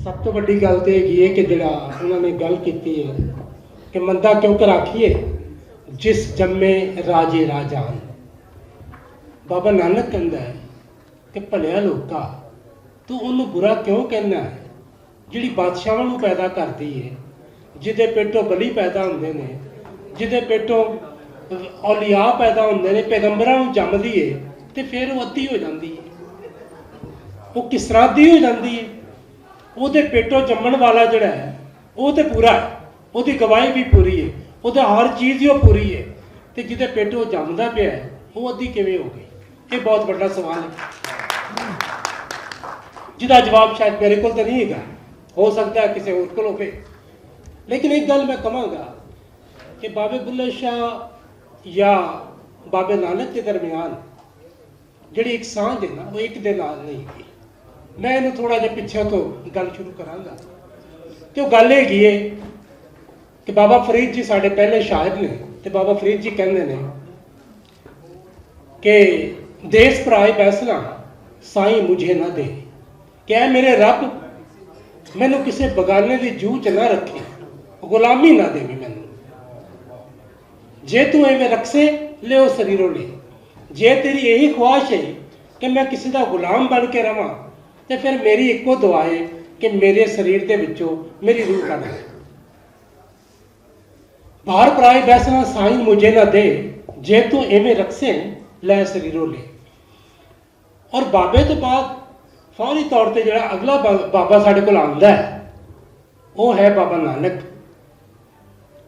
सब तो वड्डी गल तो हैगी है कि जिहड़ा उन्होंने गल की है कि मंदा क्यों कर आखिए जिस जम्मे राजे राजान। बाबा नानक कहता है कि भलिया लोका तू उन्होंने बुरा क्यों कहना है जिहड़ी बादशाहां नूं पैदा करती है, जिहदे पेटों बली पैदा होंदे ने, जिहदे पेटों औलिया पैदा होंदे ने, पैगंबरां नूं जम्मदी है तो फिर वो अद्धी हो जाती है। वो किस तरह अद्धी हो जाती है? ਉਹਦੇ पेटों जम्मण वाला जोड़ा है वो तो पूरा है, उसकी गवाही भी पूरी है, वो हर चीज़ ही पूरी है, तो जिदे पेटों जमदा पिया है वो अद्धी किवें हो गई? ये बहुत बड़ा सवाल है जिसका जवाब शायद मेरे को तो नहीं है, हो सकता है किसी और को होवे। लेकिन एक गल मैं कहांगा कि बाबे बुल्ले शाह या बाबे नानक के दरमियान जिहड़ी एक सांझ है ना वो एक दे नाल नहीं है। मैं इन्हें थोड़ा जिहा पिछे तो गल शुरू करांगा कि गल हैगी है कि बाबा फरीद जी साडे पहले शायर ने, तो बाबा फरीद जी कहंदे ने कि देश भराए फैसला साई मुझे ना दे, क्या मेरे रब मैनू किसी बगाने की जूह च ना रखे, गुलामी ना देवी मैनू, जे तू एवें रखसे ले शरीरों ले, जे तेरी यही ख्वाहिश है कि मैं किसी का गुलाम बन के रवां तो फिर मेरी एको दुआ है कि मेरे शरीर के विचों मेरी रूह कढ ले। बाहर पराए फैसला साई मुझे ना दे, जे तू एवें रखसे लै शरीरों ले। और बाबे तो बाद फौरी तौर पर जो अगला बाबा साढ़े को आंदा है वो है बाबा नानक।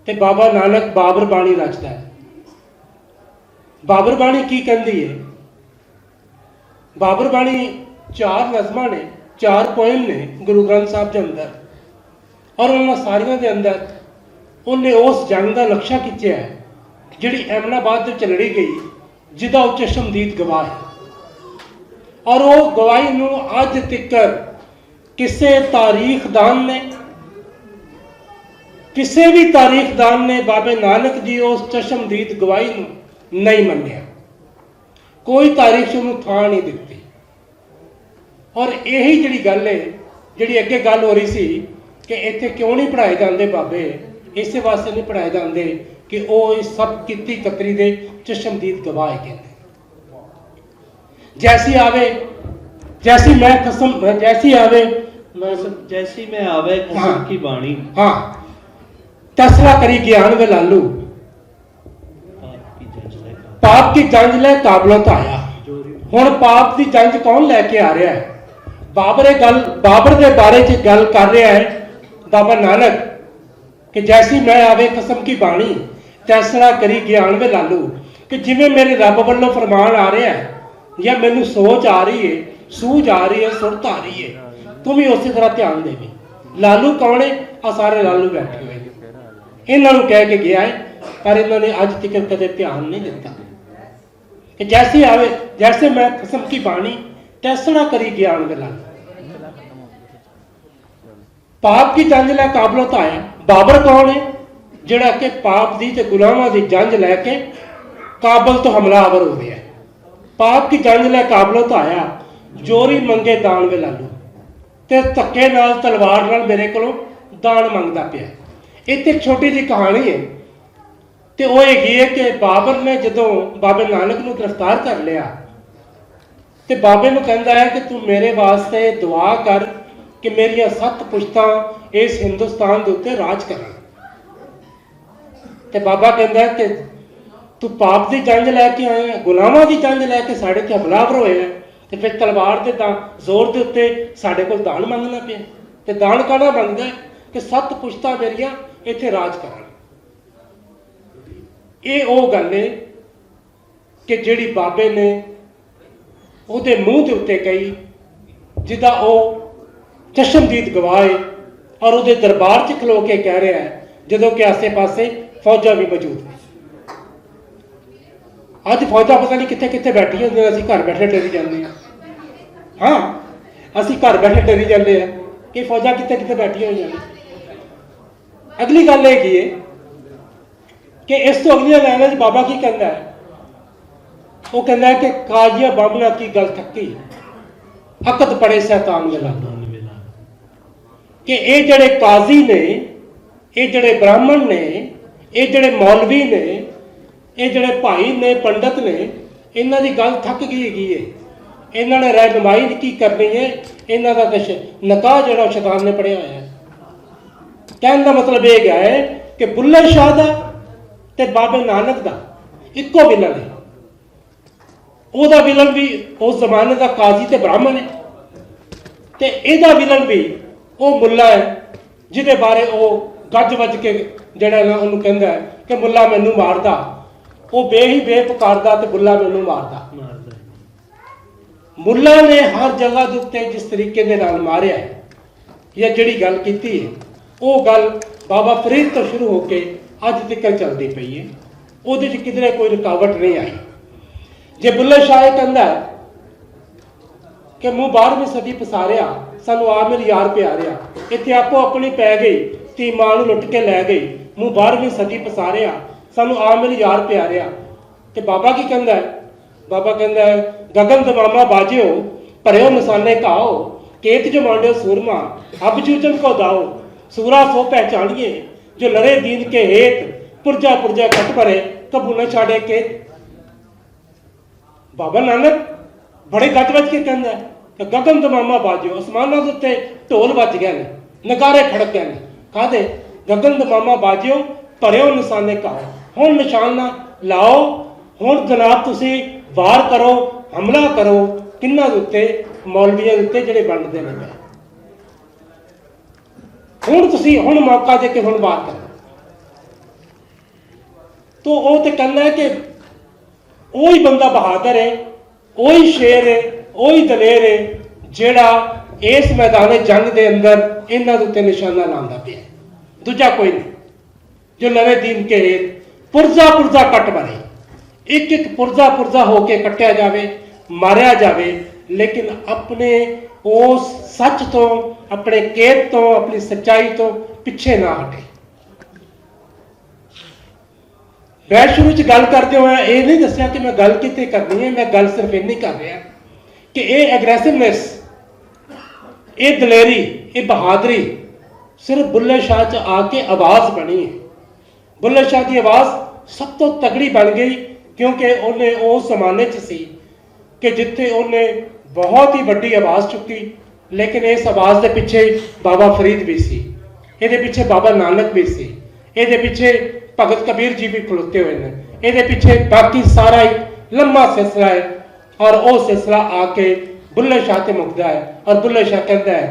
तो बाबा नानक बाबर बाणी रचता है। बाबर बाणी की कहती है? बाबर बाणी 4 नज़मां ने, 4 पोएम ने गुरु ग्रंथ साहब के अंदर, और उन्होंने सारिया के अंदर उन्हें उस जंग का नक्शा खिंचा है जिहड़ी एमनाबाद से लड़ी गई, जिसका वो चशमदीद गवाह है। और वो गवाही नूं अज तिकर किसी तारीखदान ने, किसी भी तारीखदान ने बाबे नानक जी उस चशमदीद गवाही नूं नहीं मन्निया, कोई तारीख उन्होंने थां नहीं दिती। और यही जिहड़ी गल है, जिहड़ी अगे गल हो रही सी कि इत्थे क्यों नहीं पढ़ाए जाते बाबे, इस वास्ते नहीं पढ़ाए जाते कि वो सब किती कतरी दे चशमदीद गवाह है। जैसी आवे जैसी मैं कसम, जैसी आवे जैसी मैं आवे कसम हाँ, की बाणी, हाँ तसला करी ज्ञान वे लालू, पाप की जंज ले काबलों तो आया। हुण पाप की जंज कौन लैके आ रहा है? बाबर के बारे च गल कर रहा है बाबा नानक कि जैसी मैं आवे कसम की बाणी तैसला करी ज्ञान वे लालू, कि जिवें मेरे रब वालों फरमान आ रहा है या मैनू सोच आ रही है, सूझ आ रही है, सुरत आ रही है, तू भी उसी तरह ध्यान देवी। लालू कौन है? आ सारे लालू बैठे हुए इन्हों कह के गया है, पर इन्होंने अज तक कदे ध्यान नहीं दिता कि जैसे आवे जैसे मैं कसम की बाणी तैसना करी ज्ञान वे लालू, पाप की जंज लै काबलों तो आया। बाबर कौन है? जिहड़ा कि पाप की ते गुलामां की जंज लैके काबल तो हमलावर हो रहा है। पाप की जंज लै काबलों तो आया, जोरी मंगे दान वे लालू, ते धक्के नाल तलवार नाल मेरे कोलों दान मंगदा पिया। इत्थे एक छोटी जी कहानी है, तो वो हैगी है कि बाबर ने जदों बाबे नानक नूं गिरफ्तार कर लिया तो बाबे नूं कहंदा है कि तू मेरे वास्ते दुआ कर कि मेरिया 7 पुश्तां इस हिंदुस्तान के उत्ते राज करन। तो बाबा कहंदा है कि तू पाप की जंज लैके आए, गुलामां की जंज लैके साढ़े ते हमलावर होए है, तो फिर तलवार के जोर के उत्ते साढ़े कोल दान मंगना पिया। तो दान कहना मंगदा है कि 7 पुश्तां मेरिया इत्थे राज करन। ये वो गल है कि जिहड़ी बाबे ने उहदे मूँह के उत्ते कही, जिहदा वो चशमदीद गवाह है और उहदे दरबार च खलो के कह रहा है, जदों कि आसे पासे फौजा भी मौजूद है। अज फौजा पता नहीं कितने कितने बैठी होंगे, असीं घर बैठे डरी जाते हैं। हाँ असीं घर बैठे डरी जाते हैं कि फौजा कितने कितने बैठी हुई हैं। अगली गल हैगी है कि इस तो अगली लाइन बाबा की कहता है, वो कहता है कि काजिया बामना की गल थकी अकद पड़े शैतान में लालू। कि ये जड़े काजी ने, ये जड़े ब्राह्मण ने, ये जड़े मौलवी ने, ये जड़े भाई ने, पंडित ने, इन्हां दी गल थक गई है। इन्हां ने रहनुमाई की करनी है, इन्हां दा निकाह जड़ा शैतान ने पढ़िया है। कहने का मतलब ये गया है कि बुल्ले शाह दा ते बाबे नानक दा इक्को विलन है। ਉਹਦਾ ਵਿਲਨ ਵੀ ਉਸ ਜ਼ਮਾਨੇ ਦਾ ਕਾਜ਼ੀ ਤੇ ਬ੍ਰਾਹਮਣ ਹੈ, ਤੇ ਇਹਦਾ ਵਿਲਨ ਵੀ ਉਹ ਮੁੱਲਾ ਹੈ ਜਿਹਦੇ ਬਾਰੇ ਉਹ ਗੱਜ ਵੱਜ ਕੇ ਜਿਹੜਾ ਨਾ ਉਹਨੂੰ ਕਹਿੰਦਾ ਹੈ ਕਿ ਮੁੱਲਾ ਮੈਨੂੰ ਮਾਰਦਾ, ਉਹ ਬੇਹੀ ਬੇਪੁਕਾਰਦਾ ਤੇ ਮੁੱਲਾ ਮੈਨੂੰ ਮਾਰਦਾ। ਮੁੱਲਾ ਨੇ ਹਰ ਜਗ੍ਹਾ ਦੇ ਉੱਤੇ ਜਿਸ ਤਰੀਕੇ ਦੇ ਨਾਲ ਮਾਰਿਆ ਹੈ ਜਾਂ ਜਿਹੜੀ ਗੱਲ ਕੀਤੀ ਹੈ, ਉਹ ਗੱਲ ਬਾਬਾ ਫਰੀਦ ਤੋਂ ਸ਼ੁਰੂ ਹੋ ਕੇ ਅੱਜ ਤੱਕ ਚੱਲਦੀ ਪਈ ਹੈ। ਉਹਦੇ 'ਚ ਕਿਧਰੇ ਕੋਈ ਰੁਕਾਵਟ ਨਹੀਂ ਆਈ। जे बुल्ले शाह कहता है कि मूँ 12वीं सदी पसारिया, सानू आ मेरे यार प्यारिया, इतने आपो अपनी पै गई, धी मां नूं लुट के लै गई, मूँ 12वीं सदी पसारिया, सानू आ मेरे यार प्यारिया। ते बाबा की कहता है? बाबा कहता है गगन दमामा बाजियो, भरियो निशाने घाओ, केत जो मांडो सूरमा, अब जूजन को दाओ, सूरा सो पहचानिए जो लड़े दीन के हेत, पुरजा पुरजा कट भरे कबू न छाड़े केत। बाबा नानक बड़े गज वज के कहता है कि गगन दमामा बाजियो, आसमानों के उत्ते ढोल बज गए हैं, नगारे खड़क गए हैं। कहते गगन दमामा बाजियो, भरियो निशाने घाओ, हुण निशाना लाओ, हुण जनाब तुसी वार करो, हमला करो किन्हां दे उत्ते? मौलवियां दे उत्ते जिहड़े बनदे ने। हुण तुसी हुण मौका दे के हुण वार करो। तो वो तो कहना है कि वही बंदा बहादुर है, वही शेर है, वही दलेर है जिहड़ा इस मैदान जंग के अंदर इन्हां दे उत्ते निशाना लांदा पिया, दूजा कोई नहीं। जो नवे दीन के हेत पुरजा पुरजा कट मारे, एक एक पुरजा पुरजा होके कट्टिया जावे, मारिया जावे, लेकिन अपने उस सच तो, अपने केत तो, अपनी सच्चाई तो पिछे ना हटे। मैं शुरू च गल करते हुए ये नहीं दसिया कि मैं गल कितने करनी है, मैं गल सिर्फ इन्नी कर रहा कि ये एग्रैसिवनेस, ये दलेरी, ये बहादुरी सिर्फ बुल्ले शाह च आके आवाज़ बनी है। बुल्ले शाह की आवाज़ सब तो तगड़ी बन गई क्योंकि उन्हें उस जमाने च सी कि जिथे उन्हें बहुत ही वड्डी आवाज़ चुकी, लेकिन इस आवाज़ के पिछे बाबा फरीद भी सी, ये पिछे बाबा नानक भी सी, ये पिछे भगत कबीर जी भी खलोते हुए हैं, ये पिछे बाकी सारा ही लंबा सिलसिला है। और वह सिलसिला आके बुल्ले शाह ते मुकदा है। और बुल्ले शाह कहता है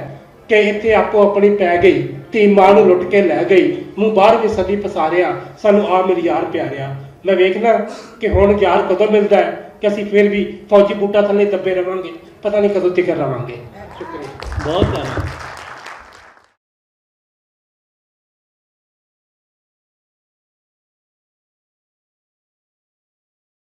कि इतने आपो अपनी पै गई, धी मां नूं लुट के लै गई, मूँ 12वीं सदी पसारिया, सानू आ मेरी यार प्यारिया। मैं वेखना कि हुण यार कदों मिलता है कि असीं फिर भी फौजी बूटा थल्ले दबे रहांगे, पता नहीं कदों तक रहांगे। शुक्रिया, बहुत धन्यवाद।